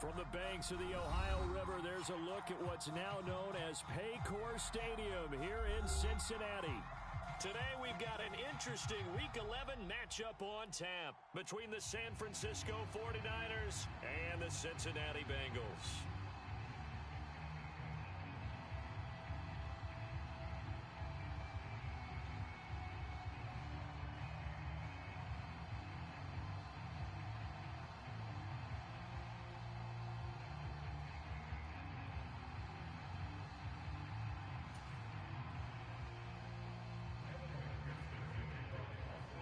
From the banks of the Ohio River, there's a look at what's now known as Paycor Stadium here in Cincinnati. Today we've got an interesting Week 11 matchup on tap between the San Francisco 49ers and the Cincinnati Bengals.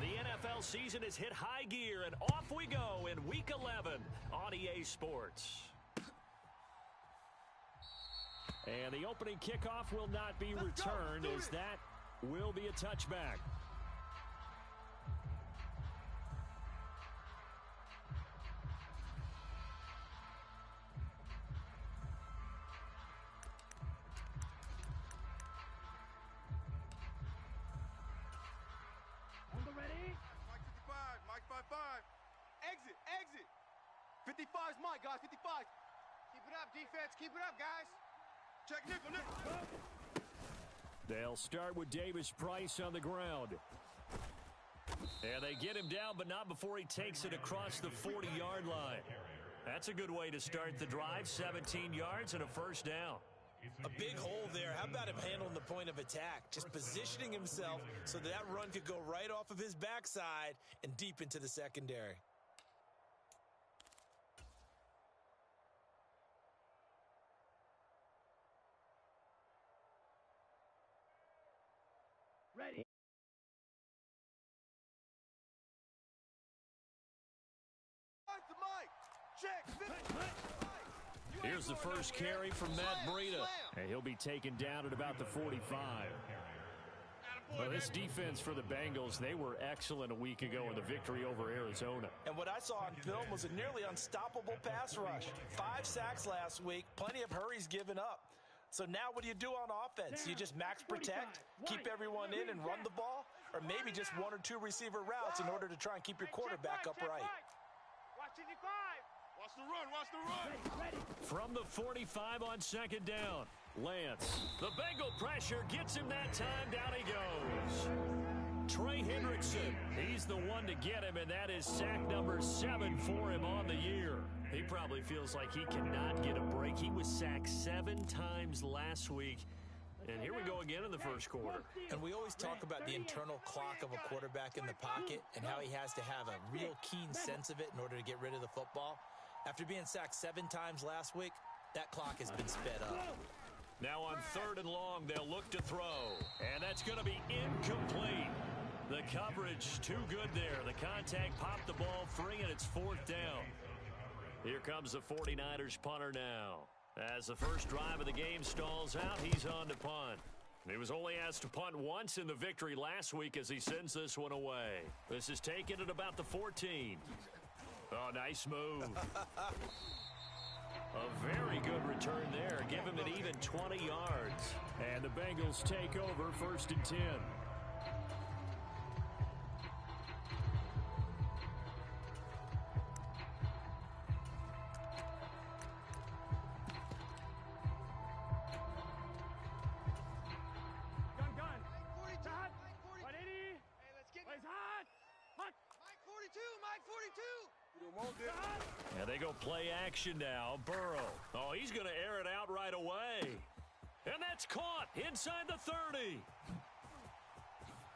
The NFL season has hit high gear, and off we go in Week 11 on EA Sports. And the opening kickoff will not be returned, as that will be a touchback. Mike 5-5. Exit, exit. 55's Mike, guys, 55. Keep it up, defense. Keep it up, guys. Check nickel, nickel. They'll start with Davis Price on the ground. And they get him down, but not before he takes it across the 40-yard line. That's a good way to start the drive, 17 yards and a first down. A big hole there. How about him handling the point of attack? Just positioning himself so that run could go right off of his backside and deep into the secondary. Ready. To Mike. Check. Here's the first carry from Matt Breida. And he'll be taken down at about the 45. Well, this defense for the Bengals, they were excellent a week ago in the victory over Arizona. And what I saw on film was a nearly unstoppable pass rush. 5 sacks last week, plenty of hurries given up. So now what do you do on offense? You just max protect, keep everyone in and run the ball, or maybe just 1 or 2 receiver routes in order to try and keep your quarterback upright. Watch 55. Watch the run, watch the run. Ready. From the 45 on second down, Lance. The Bengal pressure gets him that time. Down he goes. Trey Hendrickson, he's the one to get him, and that is sack number 7 for him on the year. He probably feels like he cannot get a break. He was sacked 7 times last week. And here we go again in the first quarter. And we always talk about the internal clock of a quarterback in the pocket and how he has to have a real keen sense of it in order to get rid of the football. After being sacked 7 times last week, that clock has been sped up. Now on 3rd and long, they'll look to throw. And that's going to be incomplete. The coverage too good there. The contact popped the ball free, and it's 4th down. Here comes the 49ers punter now. As the first drive of the game stalls out, he's on to punt. He was only asked to punt once in the victory last week as he sends this one away. This is taken at about the 14. Oh, nice move. A very good return there. Give him an even 20 yards. And the Bengals take over 1st and 10. And they go play action now. Burrow. Oh, he's going to air it out right away. And that's caught inside the 30.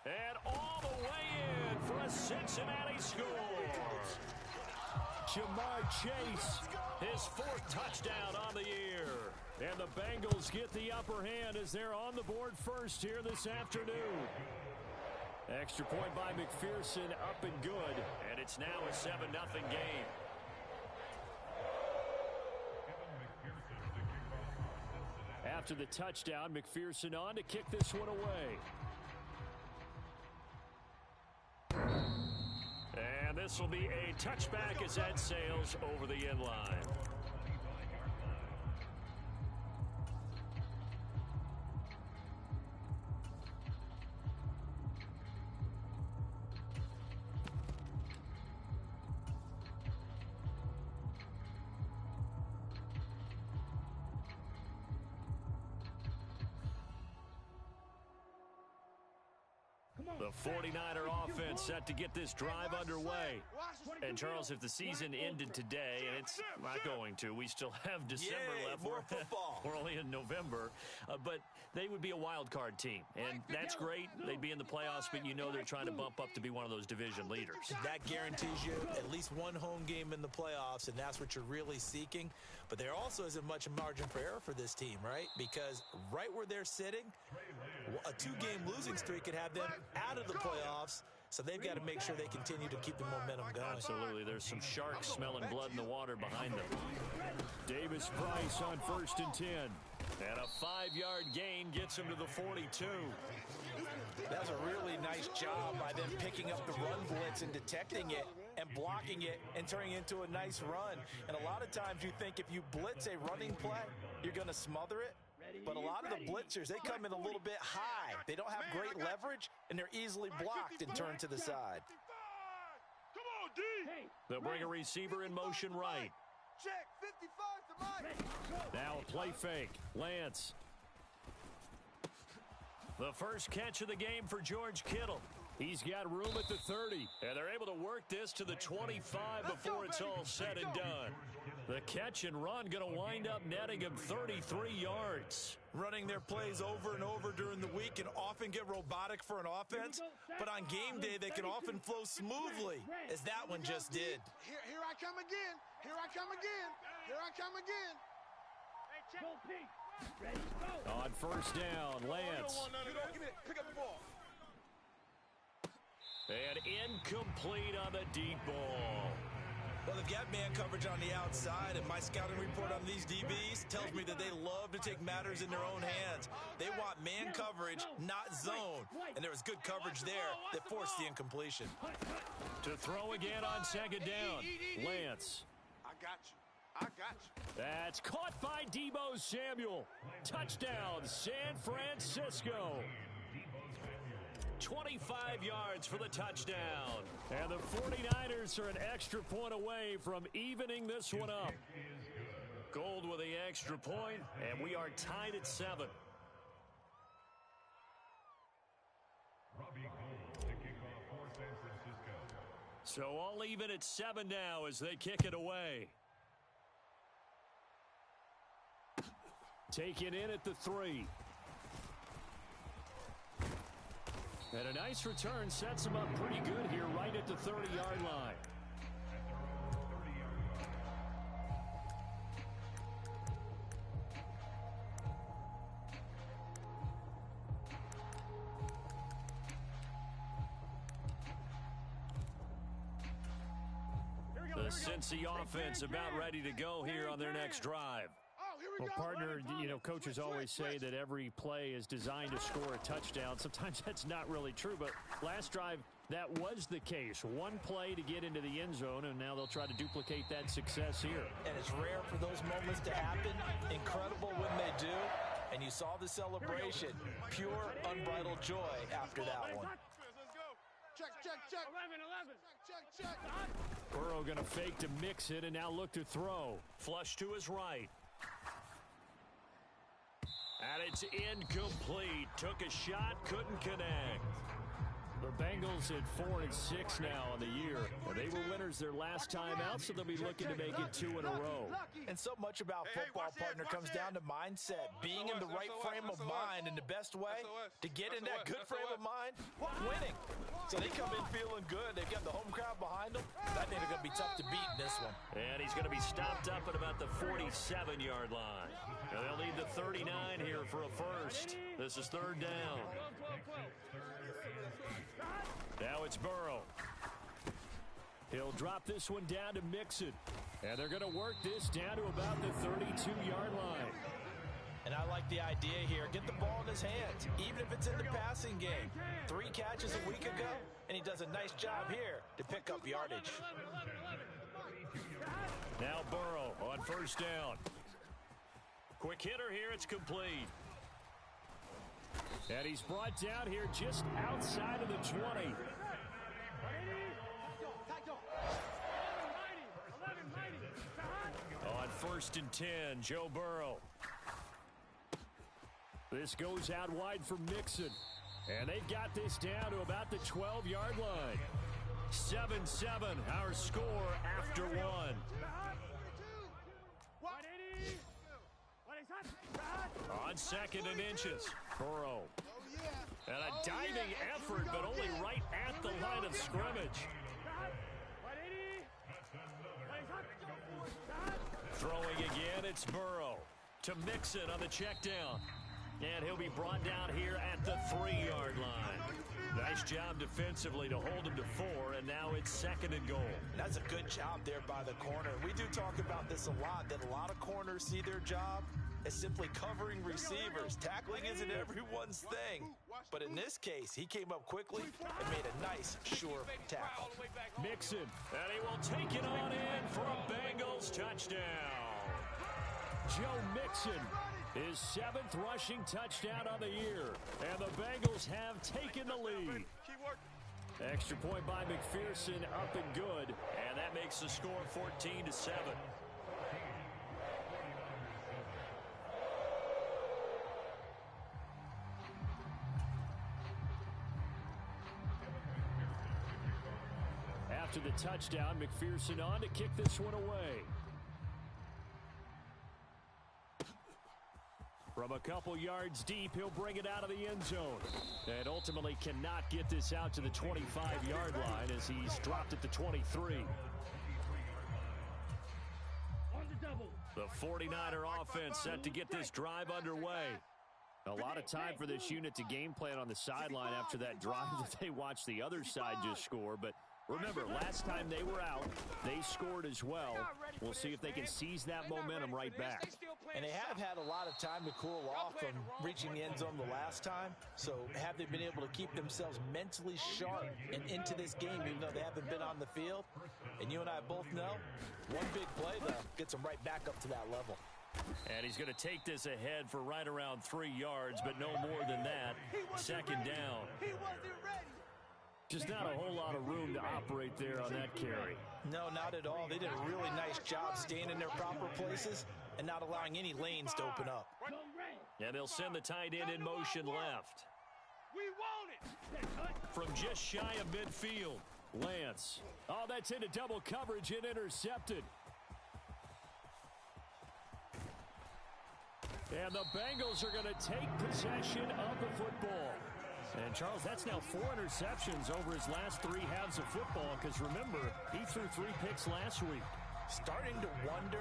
And all the way in for a Cincinnati score. Jamar Chase, his 4th touchdown on the year. And the Bengals get the upper hand as they're on the board first here this afternoon. Extra point by McPherson, up and good. And it's now a 7-0 game. After the touchdown, McPherson on to kick this one away. And this will be a touchback as that sails over the end line. The 49er offense set to get this drive underway. And, Charles, if the season ended today, and it's not going to, we still have December left. More football. We're only in November. But they would be a wild card team. And that's great. They'd be in the playoffs, but you know they're trying to bump up to be one of those division leaders. That guarantees you at least one home game in the playoffs, and that's what you're really seeking. But there also isn't much margin for error for this team, right? Because right where they're sitting, a two-game losing streak could have them out of the playoffs, so they've got to make sure they continue to keep the momentum going. Absolutely. There's some sharks smelling blood in the water behind them. Davis Price on 1st and 10. And a 5-yard gain gets him to the 42. That was a really nice job by them picking up the run blitz and detecting it and blocking it and turning it into a nice run. And a lot of times you think if you blitz a running play, you're going to smother it. But a lot of the blitzers, they come in a little bit high. They don't have great leverage, and they're easily blocked and turned to the side. Come on, D. They'll bring a receiver in motion right. Check, 55 to Mike. Now a play fake. Lance. The first catch of the game for George Kittle. He's got room at the 30. And they're able to work this to the 25 before it's all said and done. The catch and run going to wind up netting him 33 yards. Running their plays over and over during the week can often get robotic for an offense, but on game day they can often flow smoothly, as that one just did. Here I come again. Here I come again. Here I come again. On 1st down, Lance. Pick up the ball. And incomplete on the deep ball. Well, they've got man coverage on the outside, and my scouting report on these DBs tells me that they love to take matters in their own hands. They want man coverage, not zone. And there was good coverage there that forced the incompletion. To throw again on 2nd down, Lance. I got you. I got you. That's caught by Deebo Samuel. Touchdown, San Francisco. 25 yards for the touchdown. And the 49ers are an extra point away from evening this one up. Gold with the extra point, and we are tied at 7. So all even at 7 now as they kick it away. Taken in at the 3. And a nice return sets him up pretty good here right at the 30-yard line. The Cincy offense about ready to go here on their next drive. Well, partner, you know, coaches always say that every play is designed to score a touchdown. Sometimes that's not really true, but last drive, that was the case. One play to get into the end zone, and now they'll try to duplicate that success here. And it's rare for those moments to happen. Incredible when they do. And you saw the celebration. Pure, unbridled joy after that one. Check, check, check. 11. Check, check, check. Burrow going to fake to mix it and now look to throw. Flush to his right. And it's incomplete. Took a shot, couldn't connect. The Bengals at 4-6 now on the year. They were winners their last time out, so they'll be looking to make it 2 in a row. And so much about football, partner, comes down to mindset. Being in the right frame of mind, and the best way to get in that good frame of mind, winning. So they come in feeling good. They've got the home crowd behind them. I think they're going to be tough to beat in this one. And he's going to be stopped up at about the 47-yard line. Now they'll need the 39 here for a first. This is 3rd down. Now it's Burrow. He'll drop this one down to Mixon. And they're going to work this down to about the 32-yard line. And I like the idea here. Get the ball in his hands, even if it's in the passing game. 3 catches a week ago, and he does a nice job here to pick up yardage. Now Burrow on 1st down. Quick hitter here, it's complete. And he's brought down here just outside of the 20. On 1st and 10, Joe Burrow. This goes out wide for Mixon. And they've got this down to about the 12-yard line. 7-7, our score after one. On 2nd and inches, Burrow. And a diving effort, but only right at the line of scrimmage. Throwing again, it's Burrow to Mixon on the check down. And he'll be brought down here at the 3-yard line. Nice job defensively to hold him to 4, and now it's 2nd and goal. That's a good job there by the corner. We do talk about this a lot, that a lot of corners see their job as simply covering receivers. Tackling isn't everyone's thing. But in this case, he came up quickly and made a nice, sure tackle. Mixon, and he will take it on in for a Bengals touchdown. Joe Mixon, his 7th rushing touchdown on the year. And the Bengals have taken the lead. Extra point by McPherson, up and good. And that makes the score 14-7. After the touchdown, McPherson on to kick this one away. From a couple yards deep, he'll bring it out of the end zone. And ultimately cannot get this out to the 25-yard line as he's dropped at the 23. The 49er offense set to get this drive underway. A lot of time for this unit to game plan on the sideline after that drive that they watched the other side just score. But remember, last time they were out, they scored as well. We'll see if they can seize that momentum right back. And they have had a lot of time to cool off from reaching the end zone the last time. So have they been able to keep themselves mentally sharp and into this game, even though they haven't been on the field? And you and I both know, one big play, though, gets them right back up to that level. And he's going to take this ahead for right around 3 yards, but no more than that. 2nd down. He wasn't ready. Just not a whole lot of room to operate there on that carry. No, not at all. They did a really nice job staying in their proper places and not allowing any lanes to open up. And they'll send the tight end in motion left. We want it. From just shy of midfield, Lance. Oh, that's into double coverage and intercepted. And the Bengals are going to take possession of the football. And, Charles, that's now 4 interceptions over his last 3 halves of football because, remember, he threw 3 picks last week. Starting to wonder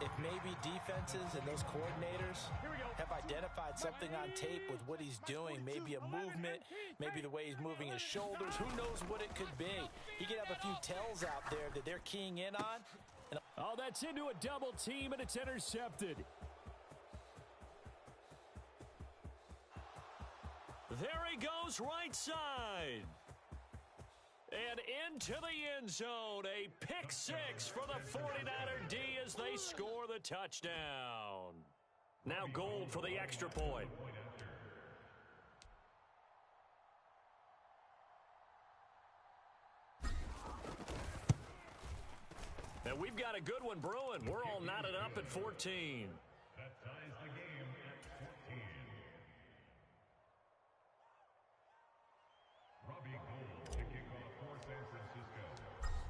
if maybe defenses and those coordinators have identified something on tape with what he's doing. Maybe a movement, maybe the way he's moving his shoulders. Who knows what it could be? He could have a few tells out there that they're keying in on. Oh, that's into a double team, and it's intercepted. There he goes right side. And into the end zone. A pick 6 for the 49er D as they score the touchdown. Now Gold for the extra point. And we've got a good one brewing. We're all knotted up at 14. That ties the game at 14. Robbie Gould to kick off for San Francisco.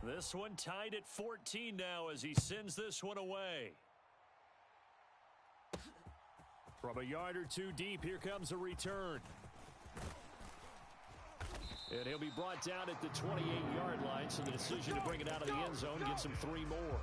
This one tied at 14 now as he sends this one away. From a yard or 2 deep, here comes a return. And he'll be brought down at the 28-yard line, so the decision to bring it out of the end zone gets him 3 more.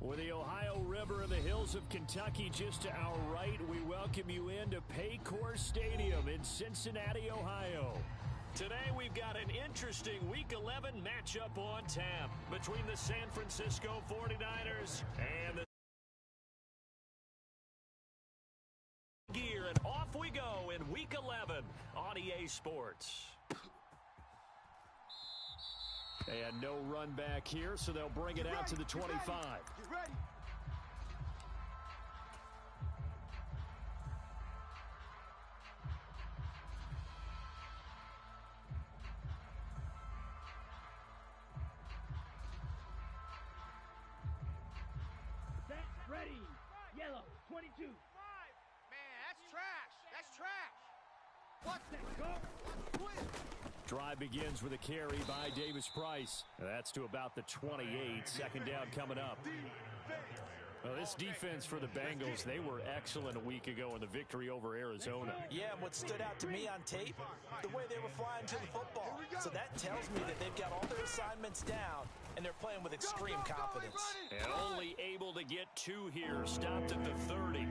With the Ohio River and the hills of Kentucky just to our right, we welcome you into Paycor Stadium in Cincinnati, Ohio. Today we've got an interesting Week 11 matchup on tap between the San Francisco 49ers and the gear. And off we go in Week 11 on EA Sports. And no run back here, so they'll bring it out to the 25. Get ready. Set, ready. Yellow, 22. Man, that's trash. That's trash. Watch Set, go. Quit. Drive begins with a carry by Davis Price. That's to about the 28. Second down coming up. Well, this defense for the Bengals, they were excellent a week ago in the victory over Arizona. Yeah, and what stood out to me on tape, the way they were flying to the football. So that tells me that they've got all their assignments down, and they're playing with extreme confidence. And only able to get 2 here, stopped at the 30.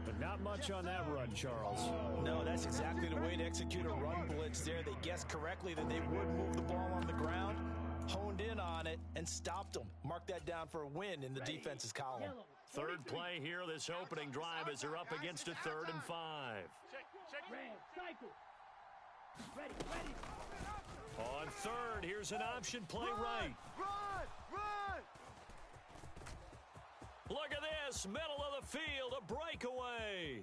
But not much on that run, Charles. No, that's exactly the way to execute a run blitz there. They guessed correctly that they would move the ball on the ground, honed in on it, and stopped them. Mark that down for a win in the defense's column. Third play here, this opening drive as they're up against a 3rd and 5. Red, cycle. Ready, ready. On 3rd, here's an option play right. Run! Run! Look at this, middle of the field, a breakaway.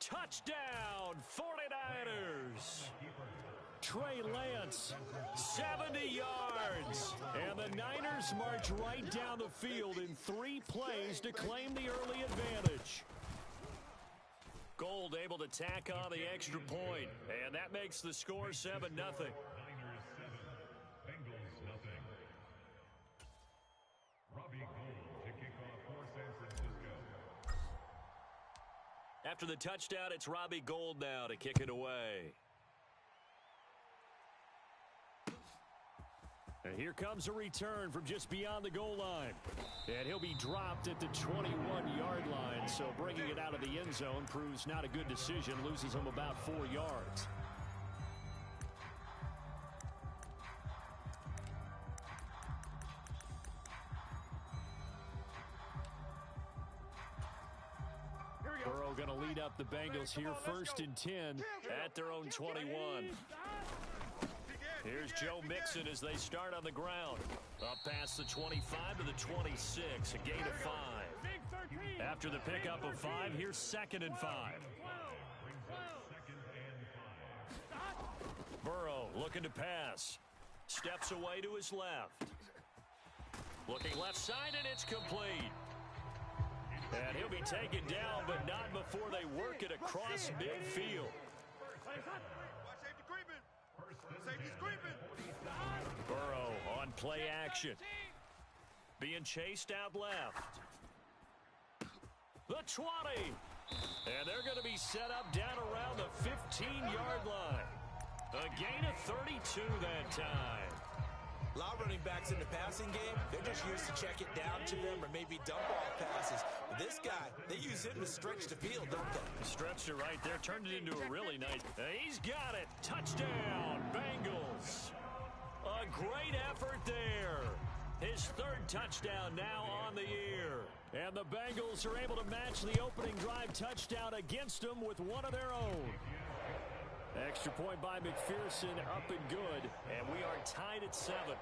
Touchdown, 49ers. Trey Lance, 70 yards. And the Niners march right down the field in 3 plays to claim the early advantage. Gold able to tack on the extra point, and that makes the score 7-0. Niners 7, Bengals nothing. Robbie Gould to kick off for San Francisco. After the touchdown, it's Robbie Gould now to kick it away. And here comes a return from just beyond the goal line. And he'll be dropped at the 21-yard line, so bringing it out of the end zone proves not a good decision, loses him about 4 yards. Burrow going to lead up the Bengals here, 1st and 10 at their own 21. Here's Joe Mixon as they start on the ground. Up past the 25 to the 26, a gain of 5. After the pickup of 5, here's 2nd and 5. Burrow looking to pass. Steps away to his left. Looking left side, and it's complete. And he'll be taken down, but not before they work it across midfield. Watch safety creeping. Safety's creeping. Burrow on play action. Being chased out left. The 20. And they're going to be set up down around the 15-yard line. A gain of 32 that time. A lot of running backs in the passing game, they're just used to check it down to them or maybe dump off passes. But this guy, they use him to stretch the field, don't they? Stretched it right there, turned it into a really nice. He's got it. Touchdown, Bengals. A great effort there. His 3rd touchdown now on the year. And the Bengals are able to match the opening drive touchdown against them with one of their own. Extra point by McPherson, up and good. And we are tied at 7.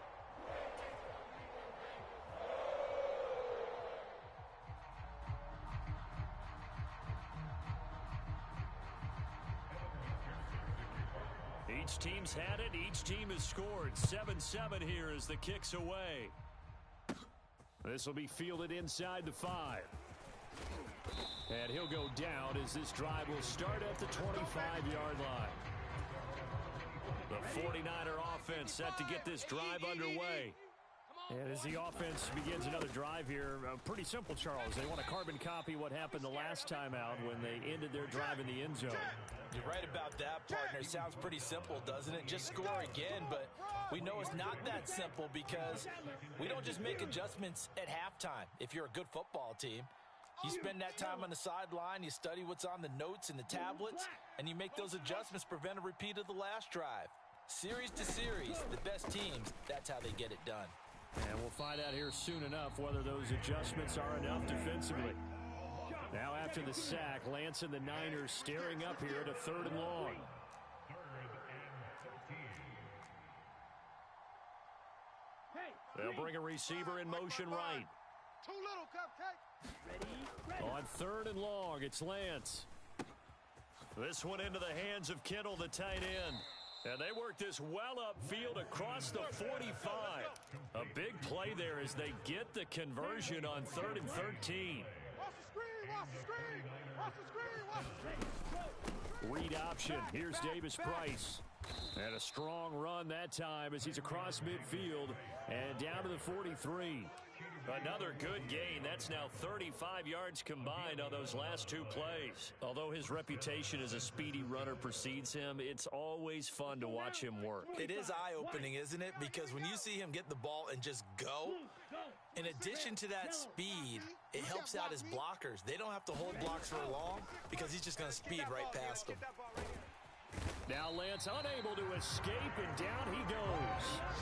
Each team's had it. Each team has scored. 7-7 here as the kick's away. This will be fielded inside the 5. And he'll go down as this drive will start at the 25-yard line. The 49er offense set to get this drive underway. And as the offense begins another drive here, pretty simple, Charles. They want to carbon copy what happened the last time out when they ended their drive in the end zone. You're right about that, partner. Sounds pretty simple, doesn't it? Just score again, but We know it's not that simple because we don't just make adjustments at halftime if you're a good football team. You spend that time on the sideline, you study what's on the notes and the tablets, and you make those adjustments to prevent a repeat of the last drive. Series to series, the best teams, that's how they get it done. And we'll find out here soon enough whether those adjustments are enough defensively. Now after the sack, Lance and the Niners staring up here to 3rd and long. They'll bring a receiver in motion right. Too little, cupcake. On 3rd and long, it's Lance. This one into the hands of Kittle, the tight end. And they work this well upfield across the 45. A big play there as they get the conversion on 3rd and 13. Watch the screen, watch the screen, watch the screen, watch the screen. Read option. Here's Davis Price. And a strong run that time as he's across midfield and down to the 43. Another good gain. That's now 35 yards combined on those last 2 plays. Although his reputation as a speedy runner precedes him, it's always fun to watch him work. It is eye-opening, isn't it? Because when you see him get the ball and just go, in addition to that speed, it helps out his blockers. They don't have to hold blocks for long because he's just going to speed right past them. Now Lance unable to escape, and down he goes.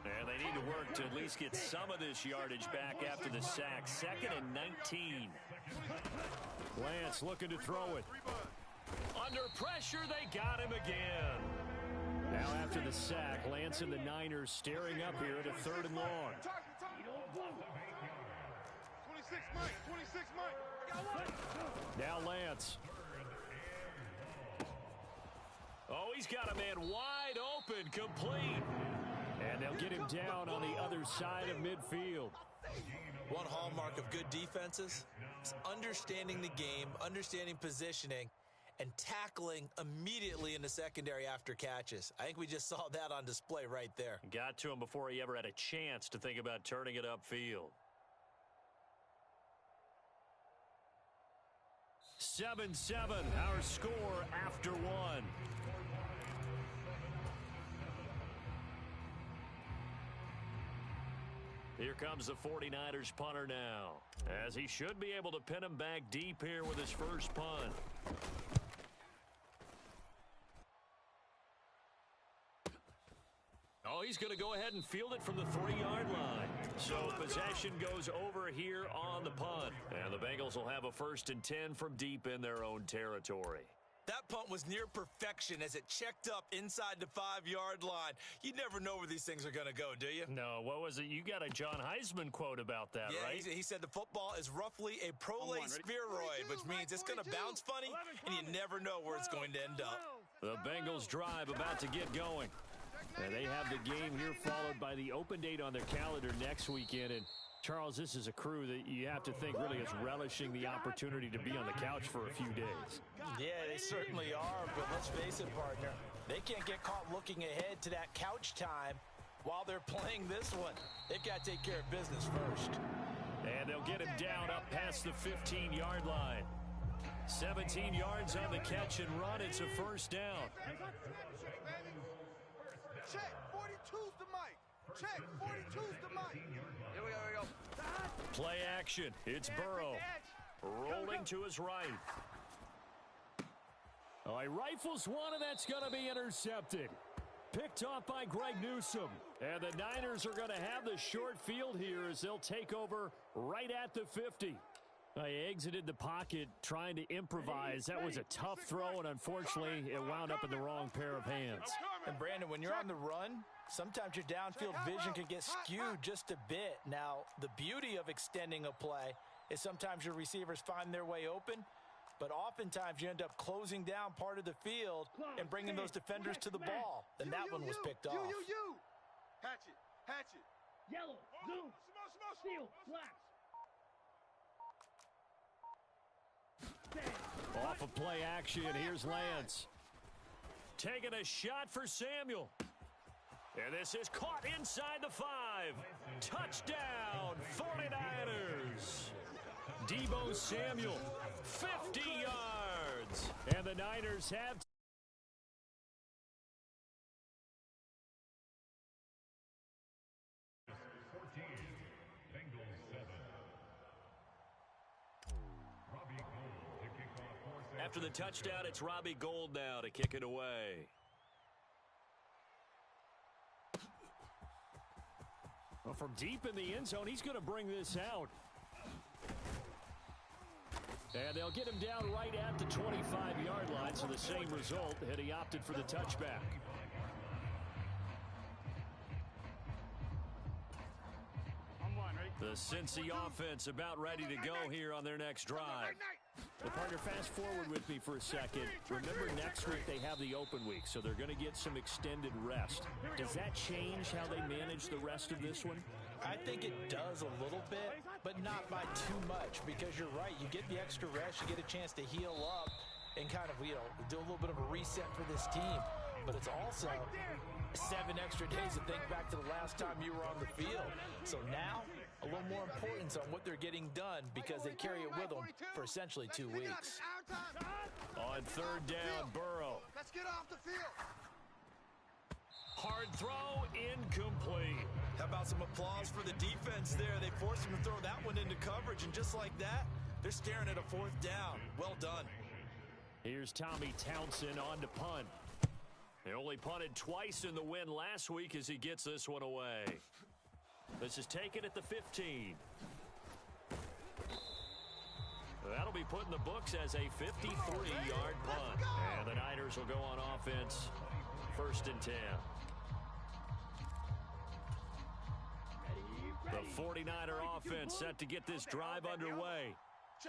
And they need to work to at least get some of this yardage back after the sack. 2nd and 19. Lance looking to throw it. Under pressure, they got him again. Now after the sack, Lance and the Niners staring up here at a 3rd and long. 26 Mike, 26 Mike. Now Lance. Oh, he's got a man wide open, complete. And they'll get him down on the other side of midfield. One hallmark of good defenses is understanding the game, understanding positioning, and tackling immediately in the secondary after catches. I think we just saw that on display right there. Got to him before he ever had a chance to think about turning it upfield. 7-7, our score after 1. Here comes the 49ers punter now, as he should be able to pin him back deep here with his first punt. Oh, he's going to go ahead and field it from the 3-yard line. So possession goes over here on the punt. And the Bengals will have a 1st and 10 from deep in their own territory. That punt was near perfection as it checked up inside the 5-yard line. You never know where these things are going to go, do you? No, what was it? You got a John Heisman quote about that, yeah, right? He said the football is roughly a prolate spheroid, which means it's going to bounce funny, and you never know where it's going to end up. The Bengals drive about to get going. And they have the game here followed by the open date on their calendar next weekend. And Charles, this is a crew that you have to think really is relishing the opportunity to be on the couch for a few days. Yeah, they certainly are, but let's face it, partner. They can't get caught looking ahead to that couch time while they're playing this one. They've got to take care of business first. And they'll get him down up past the 15-yard line. 17 yards on the catch and run. It's a 1st down. Check, 42's the mic. Check, 42's the mic. Here we go. Play action. It's Burrow. Rolling to his right. Oh, he rifles one, and that's going to be intercepted. Picked off by Greg Newsome. And the Niners are going to have the short field here as they'll take over right at the 50. He exited the pocket trying to improvise. That was a tough throw, and unfortunately, it wound up in the wrong pair of hands. And Brandon, when you're on the run, sometimes your downfield vision can get skewed just a bit. Now, the beauty of extending a play is sometimes your receivers find their way open, but oftentimes you end up closing down part of the field and bringing those defenders to the ball. And that one was picked off. Hatchet. Yellow, zoom, steel, flash. Off of play action, here's Lance. Taking a shot for Samuel. And this is caught inside the 5. Touchdown, 49ers. Deebo Samuel, 50 yards. And the Niners have After the touchdown, it's Robbie Gould now to kick it away. Well, from deep in the end zone, he's going to bring this out. And they'll get him down right at the 25-yard line, so the same result had he opted for the touchback. The Cincy offense about ready to go here on their next drive. Well, partner, fast forward with me for a second. Remember, next week they have the open week, so they're going to get some extended rest. Does that change how they manage the rest of this one? I think it does a little bit, but not by too much, because you're right. You get the extra rest, you get a chance to heal up and kind of, do a little bit of a reset for this team. But it's also 7 extra days to think back to the last time you were on the field. So now, a little more importance on what they're getting done because they carry it with them for essentially 2 weeks. On third down, Burrow. Let's get off the field. Hard throw, incomplete. How about some applause for the defense there? They forced him to throw that one into coverage, and just like that, they're staring at a 4th down. Well done. Here's Tommy Townsend on to punt. They only punted twice in the win last week as he gets this one away. This is taken at the 15. That'll be put in the books as a 53-yard punt. And the Niners will go on offense, 1st and 10. The 49er offense set to get this drive underway.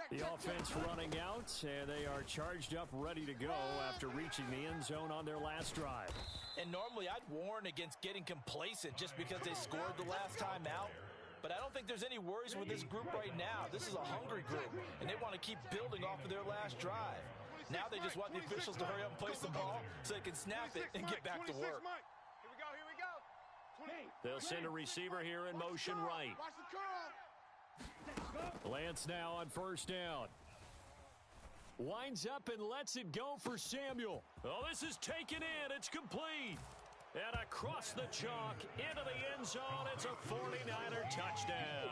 The offense running out, and they are charged up, ready to go after reaching the end zone on their last drive. And normally I'd warn against getting complacent just because they scored the last time out. But I don't think there's any worries with this group right now. This is a hungry group, and they want to keep building off of their last drive. Now they just want the officials to hurry up and place the ball so they can snap it and get back to work. Here we go. They'll send a receiver here in motion right. Watch the curl. Lance now on 1st down. Winds up and lets it go for Samuel. Oh, this is taken in. It's complete. And across the chalk into the end zone. It's a 49er touchdown.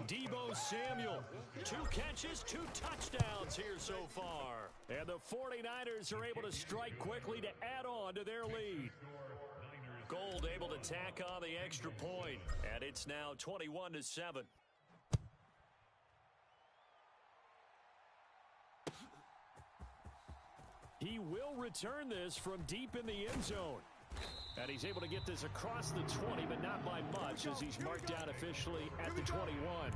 Deebo Samuel, 2 catches, 2 touchdowns here so far. And the 49ers are able to strike quickly to add on to their lead. Gould able to tack on the extra point. And it's now 21-7. He will return this from deep in the end zone. And he's able to get this across the 20, but not by much, as he's marked down officially at the 21.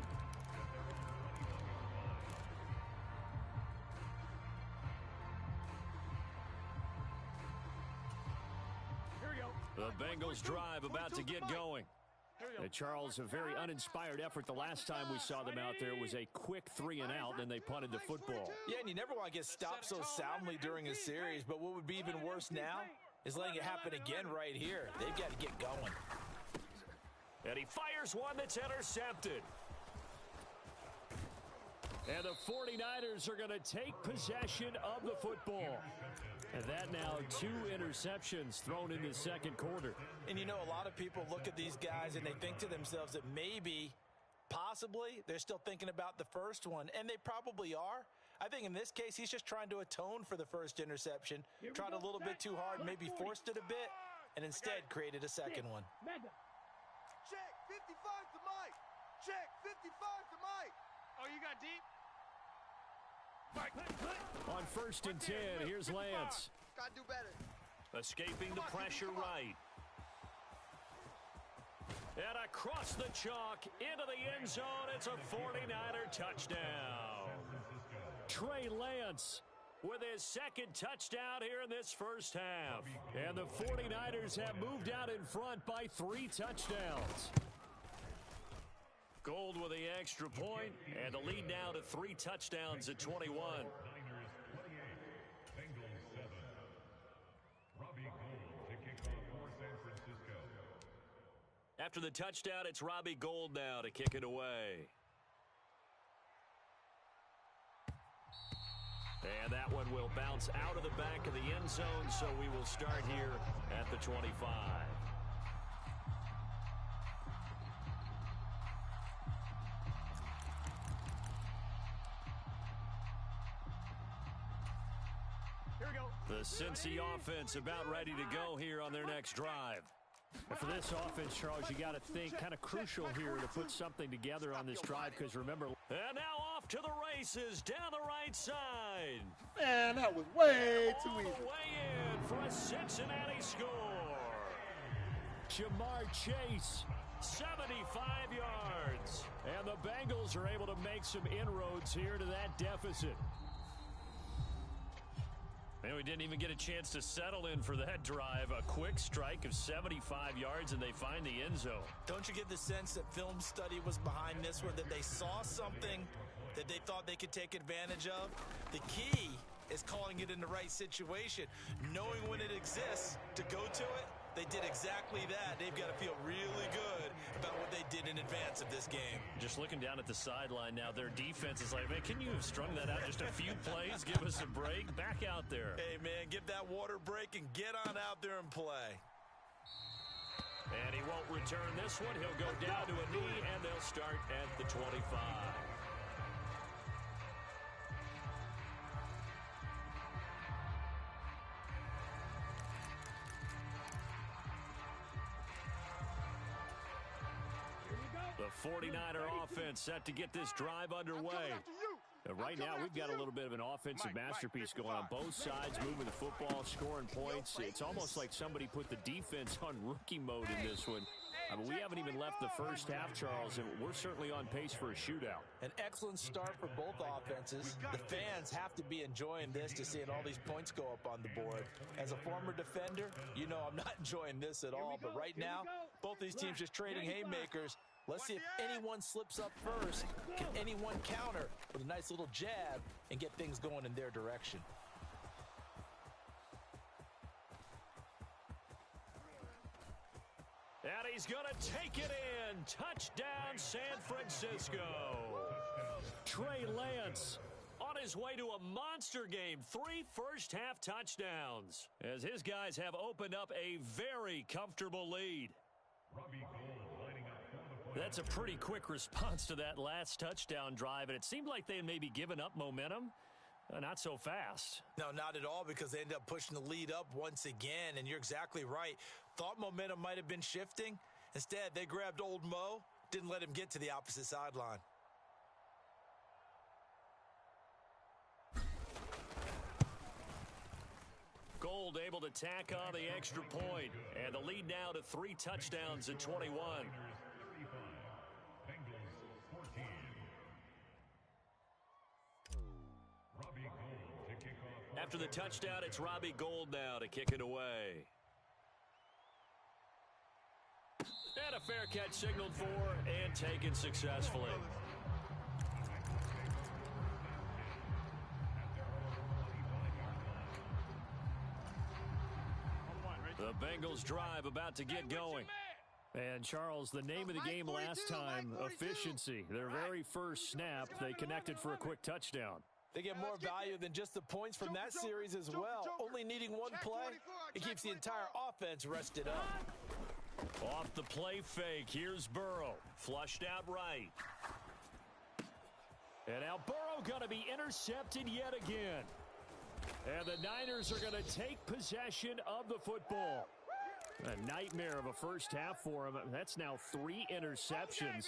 The Bengals drive about to get going. Charles, a very uninspired effort the last time we saw them out there. Was a quick 3 and out, then they punted the football. Yeah, and you never want to get stopped so soundly during a series, but what would be even worse now is letting it happen again right here. They've got to get going. And he fires one that's intercepted. And the 49ers are going to take possession of the football. And that now 2 interceptions thrown in the second quarter. And a lot of people look at these guys and they think to themselves that maybe, possibly, they're still thinking about the first one. And they probably are. I think in this case, he's just trying to atone for the first interception. Tried a little bit too hard, maybe forced it a bit, and instead created a second one. Check, 55 to Mike. Check, 55 to Mike. Oh, you got deep? On 1st and 10, here's Lance. Gotta do better. Escaping the pressure right. And across the chalk into the end zone. It's a 49er touchdown. Trey Lance with his 2nd touchdown here in this first half. And the 49ers have moved out in front by 3 touchdowns. Gould with the extra point, and the lead now to 3 touchdowns at 21. Niners 28, Bengals 7. Robbie Gould to kick off for San Francisco. After the touchdown, it's Robbie Gould now to kick it away. And that one will bounce out of the back of the end zone, so we will start here at the 25. The Cincy offense about ready to go here on their next drive. And for this offense, Charles, you got to think kind of crucial here to put something together on this drive because remember. And now off to the races down the right side. Man, that was way too easy. All the way in for a Cincinnati score. Jamar Chase. 75 yards. And the Bengals are able to make some inroads here to that deficit. And we didn't even get a chance to settle in for that drive. A quick strike of 75 yards, and they find the end zone. Don't you get the sense that film study was behind this one, that they saw something that they thought they could take advantage of? The key is calling it in the right situation, knowing when it exists to go to it. They did exactly that. They've got to feel really good about what they did in advance of this game. Just looking down at the sideline now, their defense is like, man, can you have strung that out just a few plays? Give us a break. Back out there. Hey, man, give that water break and get on out there and play. And he won't return this one. He'll go down to a knee, and they'll start at the 25. The 49er offense set to get this drive underway. Right now, we've got a little bit of an offensive masterpiece going on both sides, moving the football, scoring points. It's almost like somebody put the defense on rookie mode in this one. I mean, we haven't even left the first half, Charles, and we're certainly on pace for a shootout. An excellent start for both offenses. The fans have to be enjoying this to seeing all these points go up on the board. As a former defender, you know I'm not enjoying this at all. But right now, both these teams just trading haymakers. Let's see if anyone slips up first. Can anyone counter with a nice little jab and get things going in their direction? And he's going to take it in. Touchdown, San Francisco. Trey Lance on his way to a monster game. 3 first-half touchdowns as his guys have opened up a very comfortable lead. That's a pretty quick response to that last touchdown drive, and it seemed like they had maybe given up momentum. Not so fast. No, not at all, because they ended up pushing the lead up once again, and you're exactly right. Thought momentum might have been shifting. Instead, they grabbed old Mo, didn't let him get to the opposite sideline. Gold able to tack on the extra point, and the lead now to 3 touchdowns at 21. After the touchdown, it's Robbie Gould now to kick it away. And a fair catch signaled for and taken successfully. The Bengals drive about to get going. And, Charles, the name of the game last time, efficiency. Their very first snap, they connected for a quick touchdown. They get more value than just the points from that series as well. Only needing one play, it keeps the entire offense rested up. Off the play fake, here's Burrow. Flushed out right. And now Burrow going to be intercepted yet again. And the Niners are going to take possession of the football. A nightmare of a first half for him. That's now 3 interceptions.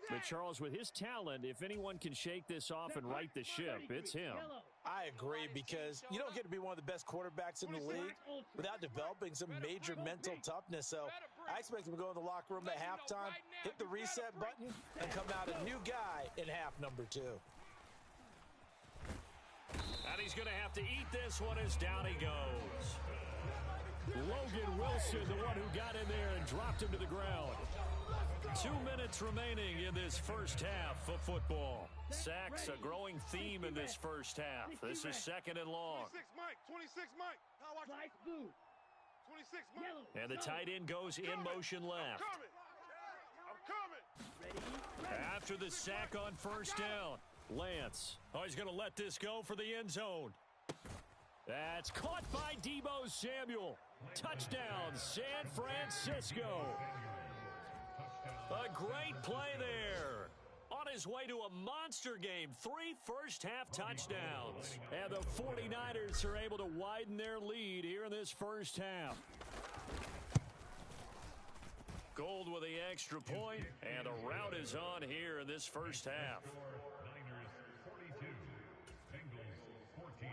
But, Charles, with his talent, if anyone can shake this off and right the ship, it's him. I agree, because you don't get to be one of the best quarterbacks in the league without developing some major mental toughness. So I expect him to go in the locker room at halftime, hit the reset button, and come out a new guy in half number 2. And he's going to have to eat this one as down he goes. Logan Wilson, the one who got in there and dropped him to the ground. 2 minutes remaining in this first half of football. Sacks, a growing theme in this first half. This is 2nd and long. 26 Mike, 26 Mike. Now watch Slice blue. 26 Mike. And the tight end goes in motion left. I'm coming. After the sack on first down, Lance. Oh, he's going to let this go for the end zone. That's caught by Deebo Samuel. Touchdown, San Francisco. A great play there. On his way to a monster game. 3 first-half touchdowns. And the 49ers are able to widen their lead here in this first half. Gold with the extra point, and the route is on here in this first half. Niners 42, Bengals 14.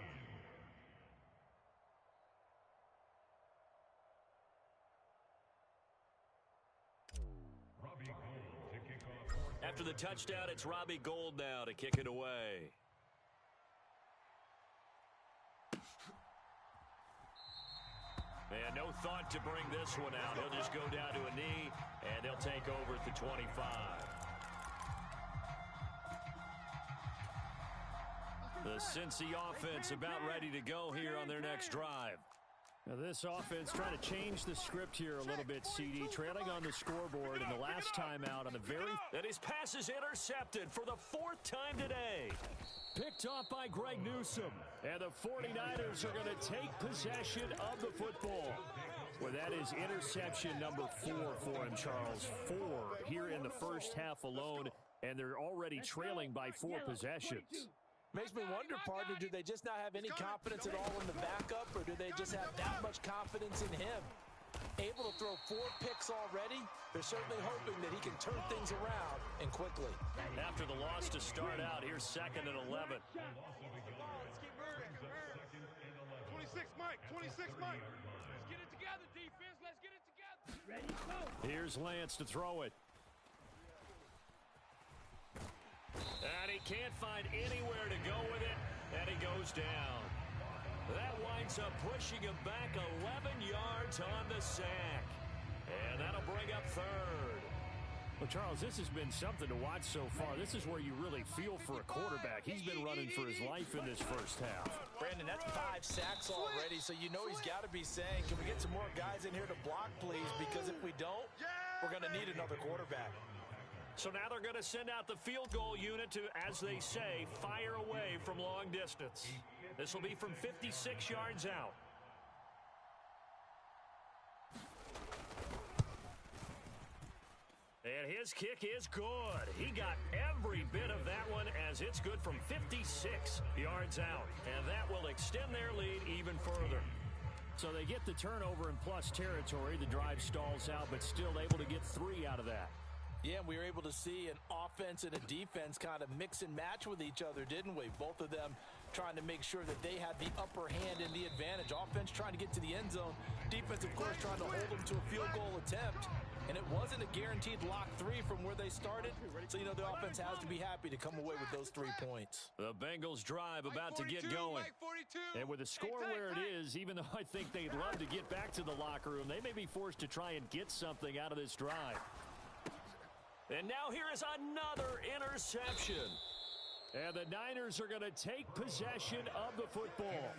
Robbie Gould to kick off. After the touchdown, it's Robbie Gould now to kick it away. And no thought to bring this one out. He'll just go down to a knee, and they'll take over at the 25. The Cincy offense about ready to go here on their next drive. Now this offense trying to change the script here a little bit, CD. Trailing on the scoreboard in the last time out on the very... And his pass is intercepted for the 4th time today. Picked off by Greg Newsome. And the 49ers are going to take possession of the football. Well, that is interception number 4 for him, Charles. 4 here in the first half alone, and they're already trailing by 4 possessions. Makes me wonder, partner, do they just not have any confidence at all in the backup, or do they just have that much confidence in him? Able to throw 4 picks already, they're certainly hoping that he can turn things around and quickly. After the loss to start out, here's 2nd and 11. 26, Mike. 26, Mike. Let's get it together, defense. Let's get it together. Ready, go. Here's Lance to throw it. And he can't find anywhere to go with it, and he goes down. That winds up pushing him back 11 yards on the sack. And that'll bring up 3rd. Well, Charles, this has been something to watch so far. This is where you really feel for a quarterback. He's been running for his life in this first half. Brandon, that's 5 sacks already, so you know he's got to be saying, can we get some more guys in here to block, please? Because if we don't, we're going to need another quarterback. So now they're going to send out the field goal unit to, as they say, fire away from long distance. This will be from 56 yards out. And his kick is good. He got every bit of that one as it's good from 56 yards out. And that will extend their lead even further. So they get the turnover in plus territory. The drive stalls out, but still able to get 3 out of that. Yeah, we were able to see an offense and a defense kind of mix and match with each other, didn't we? Both of them trying to make sure that they had the upper hand and the advantage. Offense trying to get to the end zone. Defense, of course, trying to hold them to a field goal attempt. And it wasn't a guaranteed lock 3 from where they started. So, you know, the offense has to be happy to come away with those 3 points. The Bengals drive about to get going. And with the score where it is, even though I think they'd love to get back to the locker room, they may be forced to try and get something out of this drive. And now here is another interception. And the Niners are going to take possession of the football.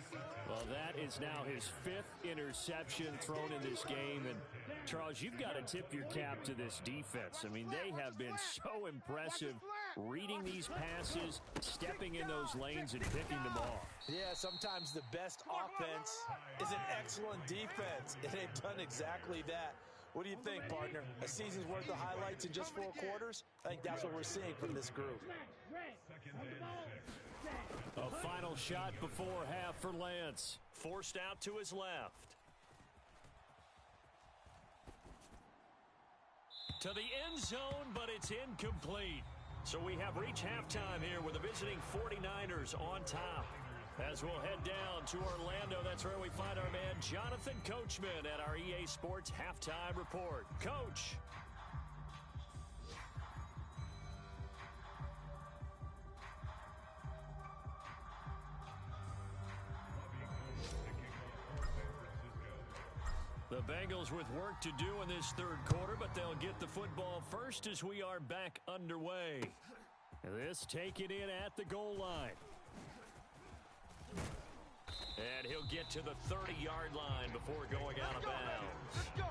Well, that is now his 5th interception thrown in this game. And, Charles, you've got to tip your cap to this defense. I mean, they have been so impressive reading these passes, stepping in those lanes, and picking them off. Yeah, sometimes the best offense is an excellent defense. And they've done exactly that. What do you think, partner? A season's worth of highlights in just 4 quarters? I think that's what we're seeing from this group. A final shot before half for Lance. Forced out to his left. To the end zone, but it's incomplete. So we have reached halftime here with the visiting 49ers on top. As we'll head down to Orlando, that's where we find our man Jonathan Coachman at our EA Sports Halftime Report. Coach. The Bengals with work to do in this 3rd quarter, but they'll get the football first as we are back underway. This taken in at the goal line. And he'll get to the 30-yard line before going out of bounds. Let's go.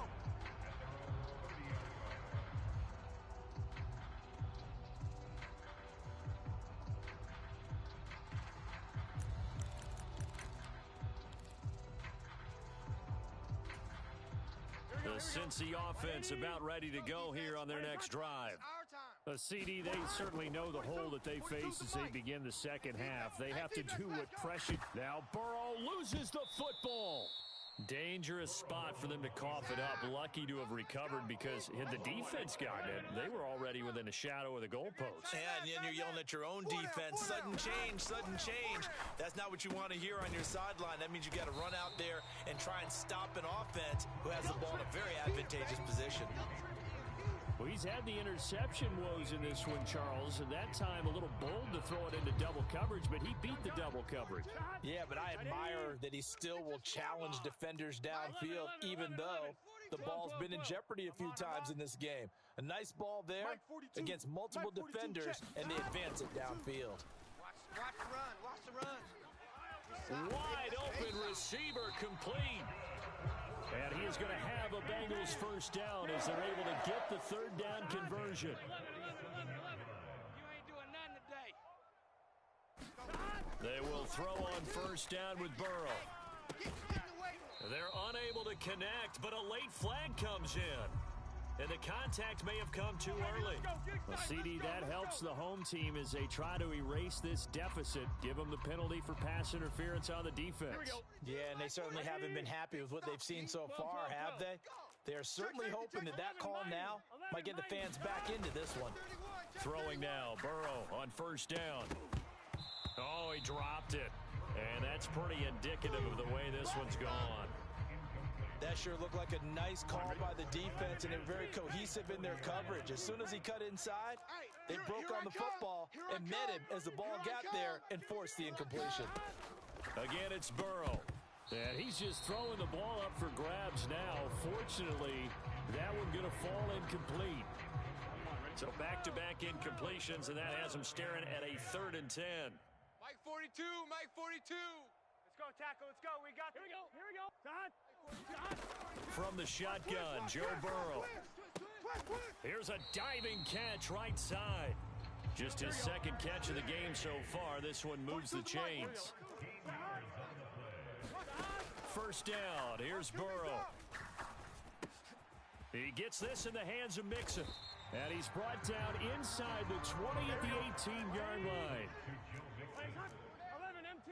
The Cincy offense about ready to go here on their next drive. Our time. CD, they certainly know the hole that they face as they begin the second half. They have to do what pressure. Now Burrow loses the football. Dangerous spot for them to cough it up. Lucky to have recovered because had the defense gotten it, they were already within a shadow of the goalpost. And you're yelling at your own defense. Sudden change, sudden change. That's not what you want to hear on your sideline. That means you got to run out there and try and stop an offense who has the ball in a very advantageous position. Well, he's had the interception woes in this one, Charles, and that time a little bold to throw it into double coverage, but he beat the double coverage. Yeah, but I admire that he still will challenge defenders downfield, even though the ball's been in jeopardy a few times in this game. A nice ball there against multiple defenders, and they advance it downfield. Watch the run. Watch the run. Wide open receiver complete. And he is going to have a Bengals first down as they're able to get the third down conversion. You ain't doing nothing today. They will throw on first down with Burrow. They're unable to connect, but a late flag comes in. And the contact may have come too early. Well, CD, that helps the home team as they try to erase this deficit, give them the penalty for pass interference on the defense. Yeah, and they certainly haven't been happy with what they've seen so far, have they? They are certainly hoping that that call now might get the fans back into this one. Throwing now, Burrow on first down. Oh, he dropped it. And that's pretty indicative of the way this one's gone. That sure looked like a nice call by the defense, and they were very cohesive in their coverage. As soon as he cut inside, they broke on the football and met him as the ball got there and forced the incompletion. Again, it's Burrow. And he's just throwing the ball up for grabs now. Fortunately, that one going to fall incomplete. So back-to-back incompletions, and that has him staring at a 3rd and 10. Mike 42, Mike 42. Let's go, tackle, let's go. We got Here we go. Todd. From the shotgun, Joe Burrow. Here's a diving catch right side. Just his second catch of the game so far. This one moves the chains. First down. Here's Burrow. He gets this in the hands of Mixon. And he's brought down inside the 20 at the 18-yard line. 11 MT.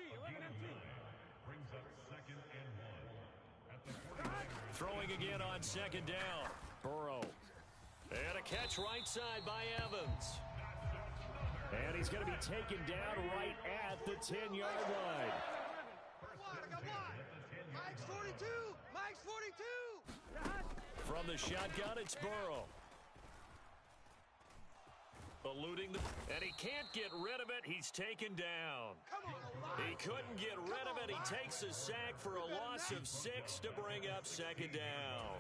Brings up 2nd and 1 at the 49. Throwing again on 2nd down. Burrow. And a catch right side by Evans. And he's going to be taken down right at the 10-yard line. Mike's 42. Mike's 42. From the shotgun, it's Burrow. Eluding and he can't get rid of it. He's taken down. He couldn't get rid of it. He takes a sack for a loss of 6 to bring up 2nd down.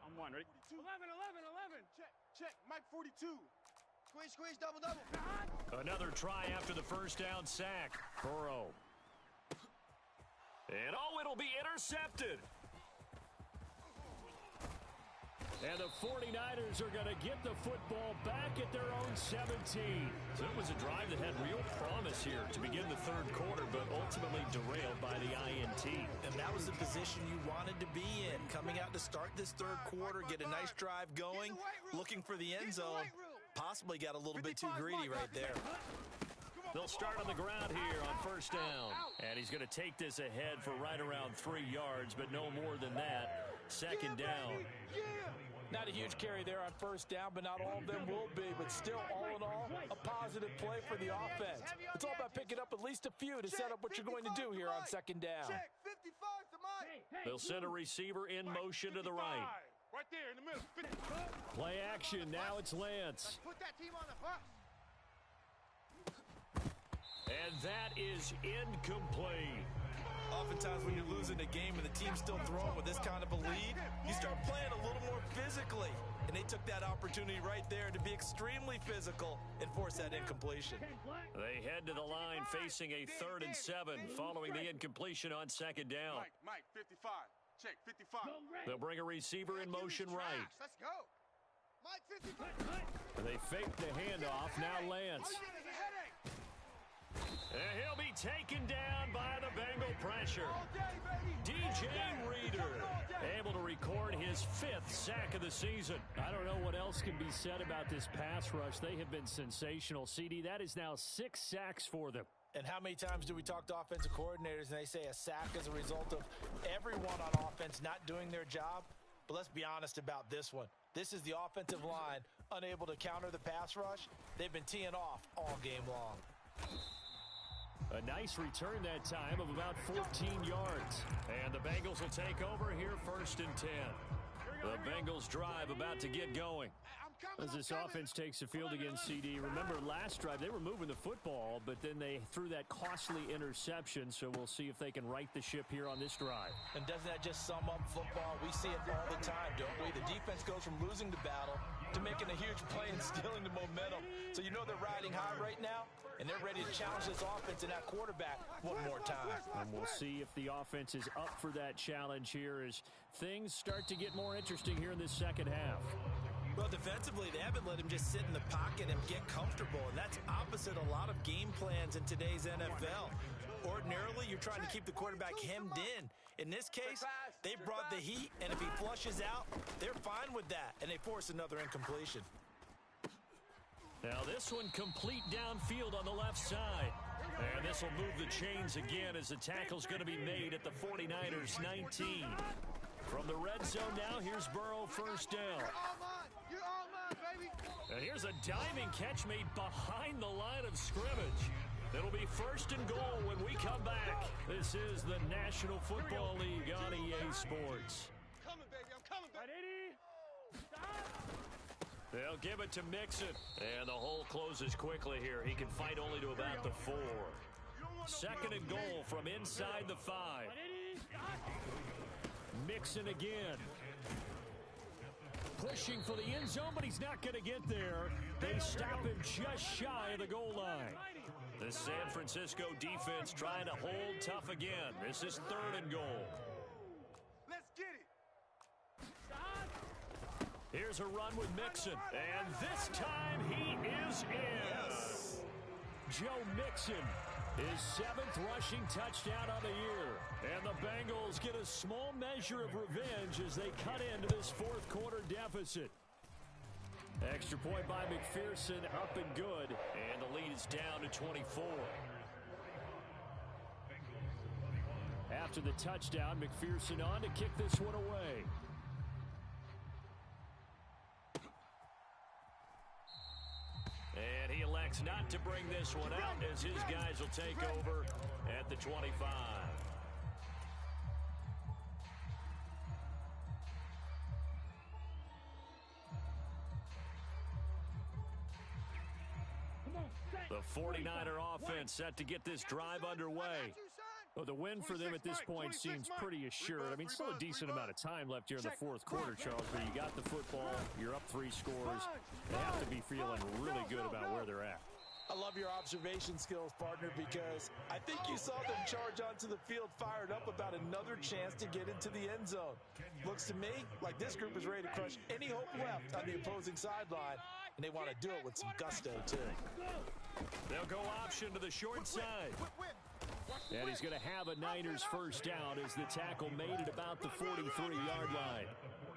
I'm one, ready? 11. Check. Mike 42. Squeeze, double. Another try after the first down sack. Burrow. And it'll be intercepted. And the 49ers are going to get the football back at their own 17. So it was a drive that had real promise here to begin the 3rd quarter, but ultimately derailed by the INT. And that was the position you wanted to be in. Coming out to start this 3rd quarter, get a nice drive going, looking for the end zone. Possibly got a little bit too greedy right there. They'll start on the ground here on first down. And he's going to take this ahead for right around 3 yards, but no more than that. 2nd down. Not a huge carry there on first down, but not all of them will be. But still, all in all, a positive play for the offense. It's all about picking up at least a few to set up what you're going to do here on 2nd down. Check 55 to Mike. They'll send a receiver in motion to the right. Right there in the middle. 55. Play action. Now it's Lance. Put that team on the bus. And that is incomplete. Oftentimes when you're losing a game and the team's still throwing with this kind of a lead, you start playing a little more physically. And they took that opportunity right there to be extremely physical and force that incompletion. They head to the line facing a 3rd and 7 following the incompletion on 2nd down. Mike 55. Check 55. They'll bring a receiver in motion right. Let's go. Mike 55. They fake the handoff. Now Lance. And he'll be taken down by the Bengal pressure. DJ Reader able to record his 5th sack of the season. I don't know what else can be said about this pass rush. They have been sensational. CD, that is now 6 sacks for them. And how many times do we talk to offensive coordinators and they say a sack is a result of everyone on offense not doing their job? But let's be honest about this one. This is the offensive line unable to counter the pass rush. They've been teeing off all game long. A nice return that time of about 14 yards. And the Bengals will take over here 1st and 10. The Bengals drive about to get going. As this offense takes the field against CD, remember last drive they were moving the football, but then they threw that costly interception, so we'll see if they can right the ship here on this drive. And doesn't that just sum up football? We see it all the time, don't we? The defense goes from losing the battle to making a huge play and stealing the momentum. So you know they're riding high right now, and they're ready to challenge this offense and that quarterback one more time. And we'll see if the offense is up for that challenge here as things start to get more interesting here in this second half. Well, defensively, they haven't let him just sit in the pocket and get comfortable, and that's opposite a lot of game plans in today's NFL. Ordinarily, you're trying to keep the quarterback hemmed in. In this case, they brought the heat, and if he flushes out, they're fine with that, and they force another incompletion. Now this one complete downfield on the left side. And this will move the chains again as the tackle's going to be made at the 49ers 19. From the red zone now, here's Burrow 1st down. You're all mine, baby. And here's a diving catch made behind the line of scrimmage. It'll be 1st and goal when we come back. This is the National Football League on EA Sports. Coming, baby. I'm coming, baby. They'll give it to Mixon. And the hole closes quickly here. He can fight only to about the 4. 2nd and goal from inside the 5. Mixon again. Pushing for the end zone, but he's not going to get there. They stop him just shy of the goal line. The San Francisco defense trying to hold tough again. This is 3rd and goal. Let's get it. Here's a run with Mixon, and this time he is in. Joe Mixon, his 7th rushing touchdown of the year. And the Bengals get a small measure of revenge as they cut into this 4th quarter deficit. Extra point by McPherson, up and good. And the lead is down to 24. After the touchdown, McPherson on to kick this one away. And he elects not to bring this one out as his guys will take over at the 25. The 49er offense set to get this drive underway. Well, the win for them at this point seems pretty assured. I mean, still a decent amount of time left here in the 4th quarter, Charles, but you got the football, you're up 3 scores. They have to be feeling really good about where they're at. I love your observation skills, partner, because I think you saw them charge onto the field fired up about another chance to get into the end zone. Looks to me like this group is ready to crush any hope left on the opposing sideline, and they want to do it with some gusto, too. They'll go option to the short side. And he's going to have a Niners 1st down as the tackle made at about the 43-yard line.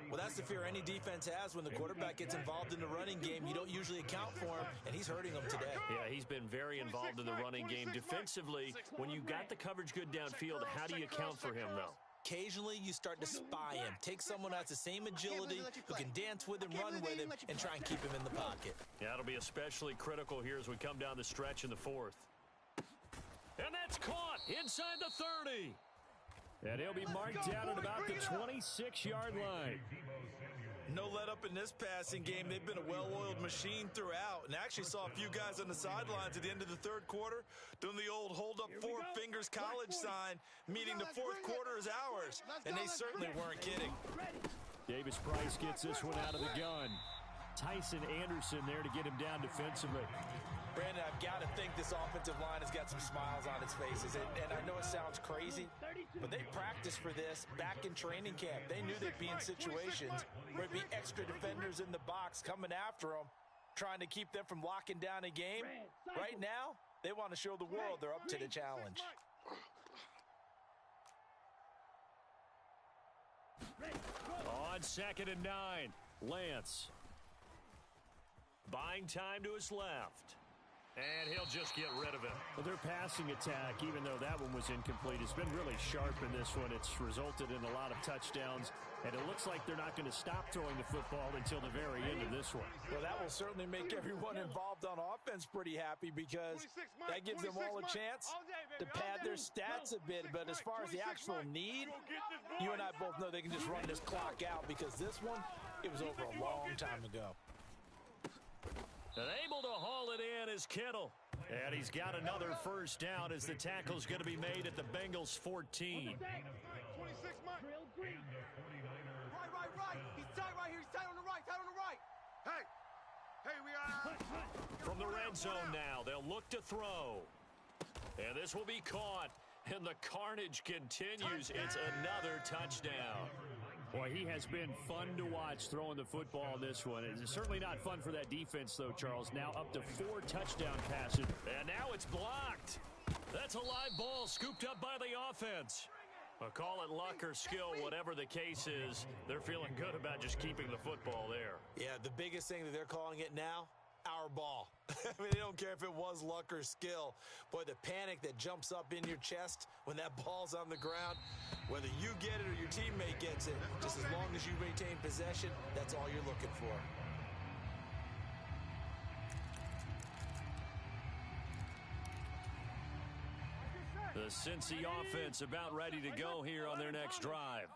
Well, that's the fear any defense has when the quarterback gets involved in the running game. You don't usually account for him, and he's hurting them today. Yeah, he's been very involved in the running game. Defensively, when you got the coverage good downfield, how do you account for him, though? Occasionally, you start to spy him. Take someone who has the same agility, who can dance with him, run with him, and try and keep him in the pocket. Yeah, it'll be especially critical here as we come down the stretch in the 4th. And that's caught inside the 30. And he'll be marked down at about the 26-yard line. No let up in this passing game. They've been a well-oiled machine throughout, and actually saw a few guys on the sidelines at the end of the 3rd quarter doing the old hold up 4 fingers college sign, meaning the 4th quarter is ours, and they certainly weren't kidding. Davis Price gets this one out of the gun. Tyson Anderson there to get him down defensively. Brandon, I've got to think this offensive line has got some smiles on its faces. And I know it sounds crazy, but they practiced for this back in training camp. They knew they'd be in situations where there'd be extra defenders in the box coming after them, trying to keep them from locking down a game. Right now, They want to show the world they're up to the challenge. On 2nd and 9, Lance. Buying time to his left. And he'll just get rid of it. Well, their passing attack, even though that one was incomplete, has been really sharp in this one. It's resulted in a lot of touchdowns, and it looks like they're not going to stop throwing the football until the very end of this one. Well, that will certainly make everyone involved on offense pretty happy because that gives them all a chance to pad their stats a bit. But as far as the actual need, you and I both know they can just run this clock out because this one, it was over a long time ago. And able to haul it in is Kittle. And he's got another first down as the tackle's going to be made at the Bengals 14. 26, Mike. Right. He's tight right here. He's tight on the right. Hey, we are. From the red zone now, they'll look to throw. And this will be caught. And the carnage continues. It's another touchdown. Boy, he has been fun to watch throwing the football in this one. It's certainly not fun for that defense, though, Charles. Now up to 4 touchdown passes. And now it's blocked. That's a live ball scooped up by the offense. Well, call it luck or skill, whatever the case is. They're feeling good about just keeping the football there. Yeah, the biggest thing that they're calling it now, our ball. I mean, they don't care if it was luck or skill. Boy, the panic that jumps up in your chest when that ball's on the ground, whether you get it or your teammate gets it, just as long as you maintain possession, that's all you're looking for. The Cincy offense about ready to go here on their next drive.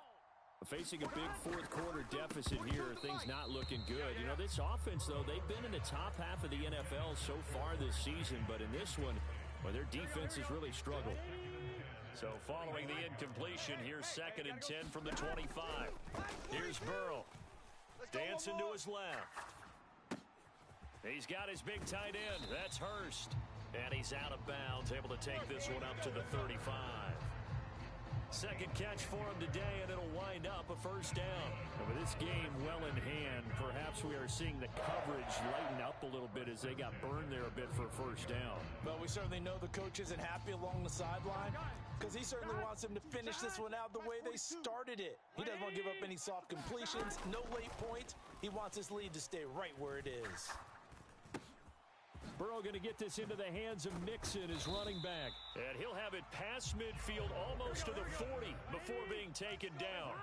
Facing a big fourth-quarter deficit here, things not looking good. You know, this offense, though, they've been in the top half of the NFL so far this season, but in this one, well, their defense has really struggled. So following the incompletion, here's 2nd and 10 from the 25. Here's Burrow. Dancing to his left. He's got his big tight end. That's Hurst. And he's out of bounds, able to take this one up to the 35. Second catch for him today, and it'll wind up a first down. And with this game well in hand, perhaps we are seeing the coverage lighten up a little bit as they got burned there a bit for a first down. But we certainly know the coach isn't happy along the sideline because he certainly wants them to finish this one out the way they started it. He doesn't want to give up any soft completions, no late point. He wants this lead to stay right where it is. Burrow going to get this into the hands of Mixon as running back. And he'll have it past midfield almost to the 40 before being taken down.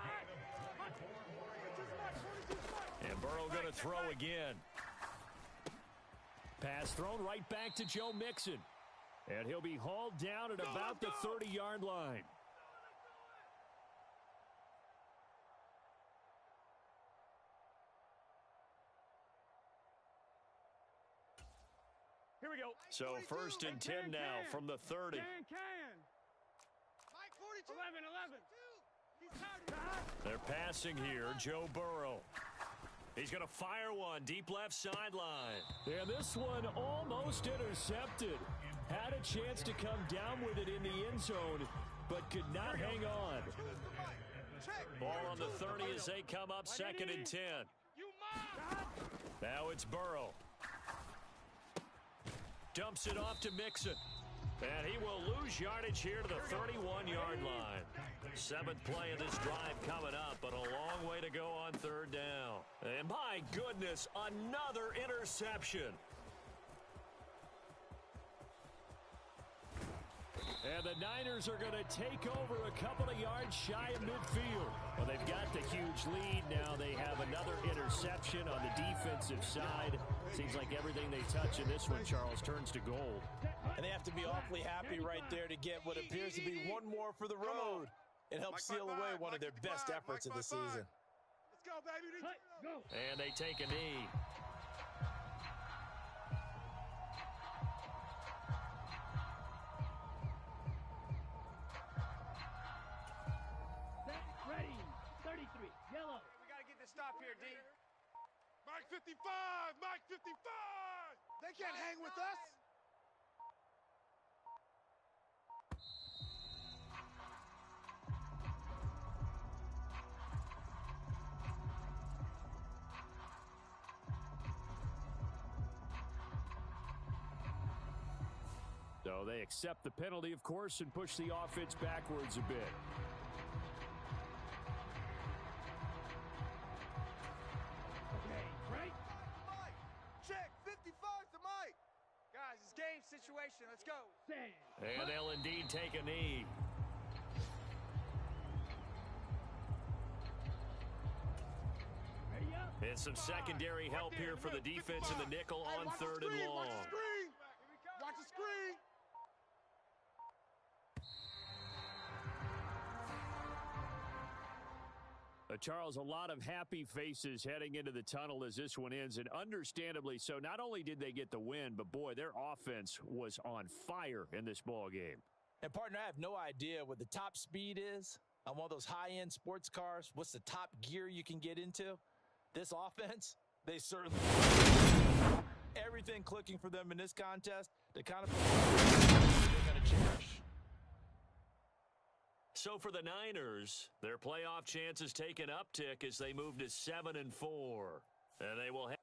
And Burrow going to throw again. Pass thrown right back to Joe Mixon. And he'll be hauled down at about the 30-yard line. Here we go. So 1st and 10 now from the 30. Mike 42. 11. They're passing here. Joe Burrow. He's going to fire one deep left sideline. And this one almost intercepted. Had a chance to come down with it in the end zone, but could not hang on. Ball on the 30 as they come up 2nd and 10. Now it's Burrow. Dumps it off to Mixon. And he will lose yardage here to the 31-yard line. 7th play of this drive coming up, but a long way to go on 3rd down. And my goodness, another interception. And the Niners are going to take over a couple of yards shy of midfield. Well, they've got the huge lead. Now they have another interception on the defensive side. Seems like everything they touch in this one, Charles, turns to gold. And they have to be awfully happy right there to get what appears to be one more for the road. It helps seal away one of their best efforts of the season. Let's go, baby. Go. And they take a knee. Ready. 33. Yellow. We got to get this stop here, D. Mike 55! Mike 55! They can't hang with us. So they accept the penalty, of course, and push the offense backwards a bit. Check, 55 to Mike. Guys, it's game situation. Let's go. And they'll indeed take a knee. And some secondary help here for the defense in the nickel on 3rd and long. Watch the screen. Watch the screen. Charles, a lot of happy faces heading into the tunnel as this one ends, and understandably so. Not only did they get the win, but, boy, their offense was on fire in this ball game. And, partner, I have no idea what the top speed is on one of those high-end sports cars. What's the top gear you can get into? This offense, they certainly everything clicking for them in this contest, the kind of they're going to cherish. So for the Niners, their playoff chances take an uptick as they move to 7-4. And they will have